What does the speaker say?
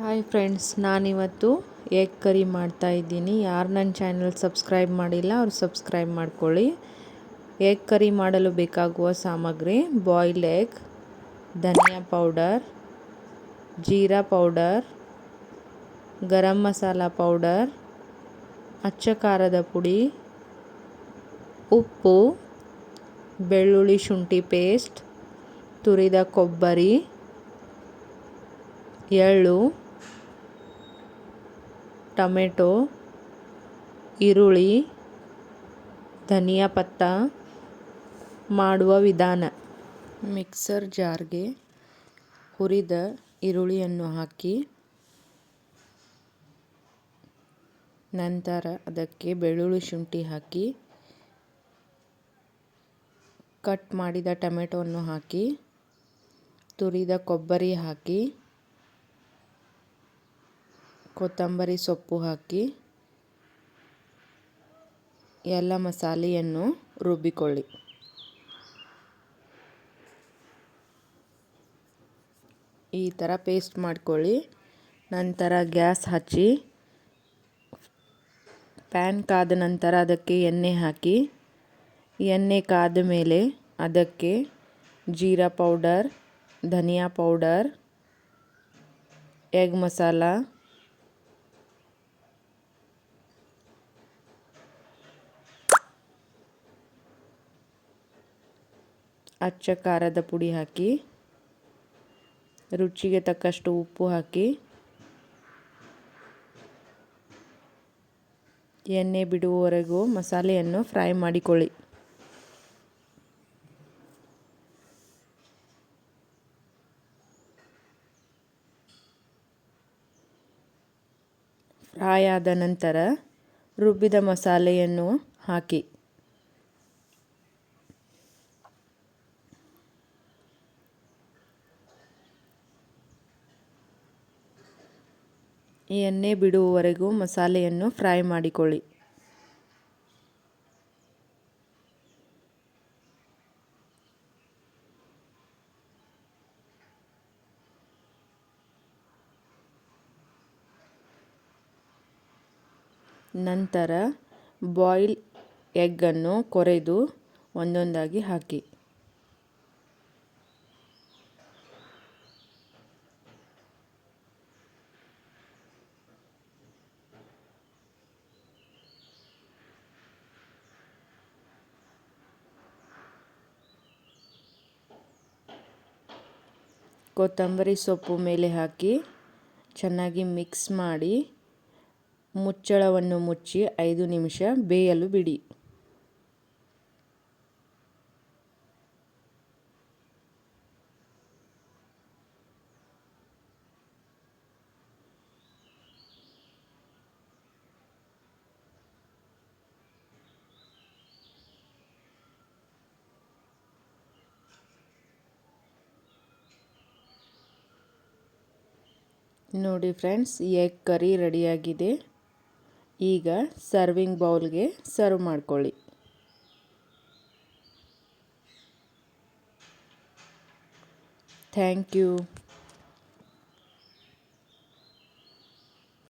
Hi friends, ನಾನಿವತ್ತು egg curry ಮಾಡ್ತಾಯಿದ್ದೀನಿ. ಯಾರು ನನ್ನ ಚಾನಲ್ ಸಬ್ಸ್ಕ್ರೈಬ್ ಮಾಡಿಲ್ಲ ಅವ್ರು ಸಬ್ಸ್ಕ್ರೈಬ್ ಮಾಡ್ಕೊಳ್ಳಿ. ಎಗ್ ಕರಿ ಮಾಡಲು ಬೇಕಾಗುವ ಸಾಮಗ್ರಿ: ಬಾಯ್ಲ್ಡ್ ಎಗ್, ಧನಿಯಾ powder, jeera powder, garam masala powder, ಅಚ್ಚ ಖಾರದ ಪುಡಿ, ಉಪ್ಪು, ಬೆಳ್ಳುಳ್ಳಿ ಶುಂಠಿ ಪೇಸ್ಟ್, ತುರಿದ ಕೊಬ್ಬರಿ, ಎಳ್ಳು, ಟೊಮೆಟೊ, ಈರುಳ್ಳಿ, ಧನಿಯಾ ಪತ್ತ. ಮಾಡುವ ವಿಧಾನ: ಮಿಕ್ಸರ್ ಜಾರ್ಗೆ ಹುರಿದ ಈರುಳ್ಳಿಯನ್ನು ಹಾಕಿ, ನಂತರ ಅದಕ್ಕೆ ಬೆಳ್ಳುಳ್ಳಿ ಶುಂಠಿ ಹಾಕಿ, ಕಟ್ ಮಾಡಿದ ಟೊಮೆಟೊವನ್ನು ಹಾಕಿ, ತುರಿದ ಕೊಬ್ಬರಿ ಹಾಕಿ, ಕೊತ್ತಂಬರಿ ಸೊಪ್ಪು ಹಾಕಿ ಎಲ್ಲ ಮಸಾಲೆಯನ್ನು ರುಬ್ಬಿಕೊಳ್ಳಿ. ಈ ಥರ ಪೇಸ್ಟ್ ಮಾಡ್ಕೊಳ್ಳಿ. ನಂತರ ಗ್ಯಾಸ್ ಹಚ್ಚಿ ಪ್ಯಾನ್ ಕಾದ ನಂತರ ಅದಕ್ಕೆ ಎಣ್ಣೆ ಹಾಕಿ, ಎಣ್ಣೆ ಕಾದ ಮೇಲೆ ಅದಕ್ಕೆ ಜೀರಾ ಪೌಡರ್, ಧನಿಯಾ ಪೌಡರ್, ಎಗ್ ಮಸಾಲ, ಅಚ್ಚ ಖಾರದ ಪುಡಿ ಹಾಕಿ, ರುಚಿಗೆ ತಕ್ಕಷ್ಟು ಉಪ್ಪು ಹಾಕಿ, ಎಣ್ಣೆ ಬಿಡುವವರೆಗೂ ಮಸಾಲೆಯನ್ನು ಫ್ರೈ ಮಾಡಿಕೊಳ್ಳಿ. ಫ್ರೈ ಆದ ನಂತರ ರುಬ್ಬಿದ ಮಸಾಲೆಯನ್ನು ಹಾಕಿ, ಎಣ್ಣೆ ಬಿಡುವವರೆಗೂ ಮಸಾಲೆಯನ್ನು ಫ್ರೈ ಮಾಡಿಕೊಳ್ಳಿ. ನಂತರ ಬಾಯ್ಲ್ ಎಗ್ಗನ್ನು ಕೊರೆದು ಒಂದೊಂದಾಗಿ ಹಾಕಿ. ಕೊತ್ತಂಬರಿ ಸೊಪ್ಪು ಮೇಲೆ ಹಾಕಿ ಚೆನ್ನಾಗಿ ಮಿಕ್ಸ್ ಮಾಡಿ ಮುಚ್ಚಳವನ್ನು ಮುಚ್ಚಿ 5 ನಿಮಿಷ ಬೇಯಲು ಬಿಡಿ. ನೋಡಿ ಫ್ರೆಂಡ್ಸ್, ಎಗ್ ಕರಿ ರೆಡಿಯಾಗಿದೆ. ಈಗ ಸರ್ವಿಂಗ್ ಬೌಲ್ಗೆ ಸರ್ವ್ ಮಾಡ್ಕೊಳ್ಳಿ. Thank you.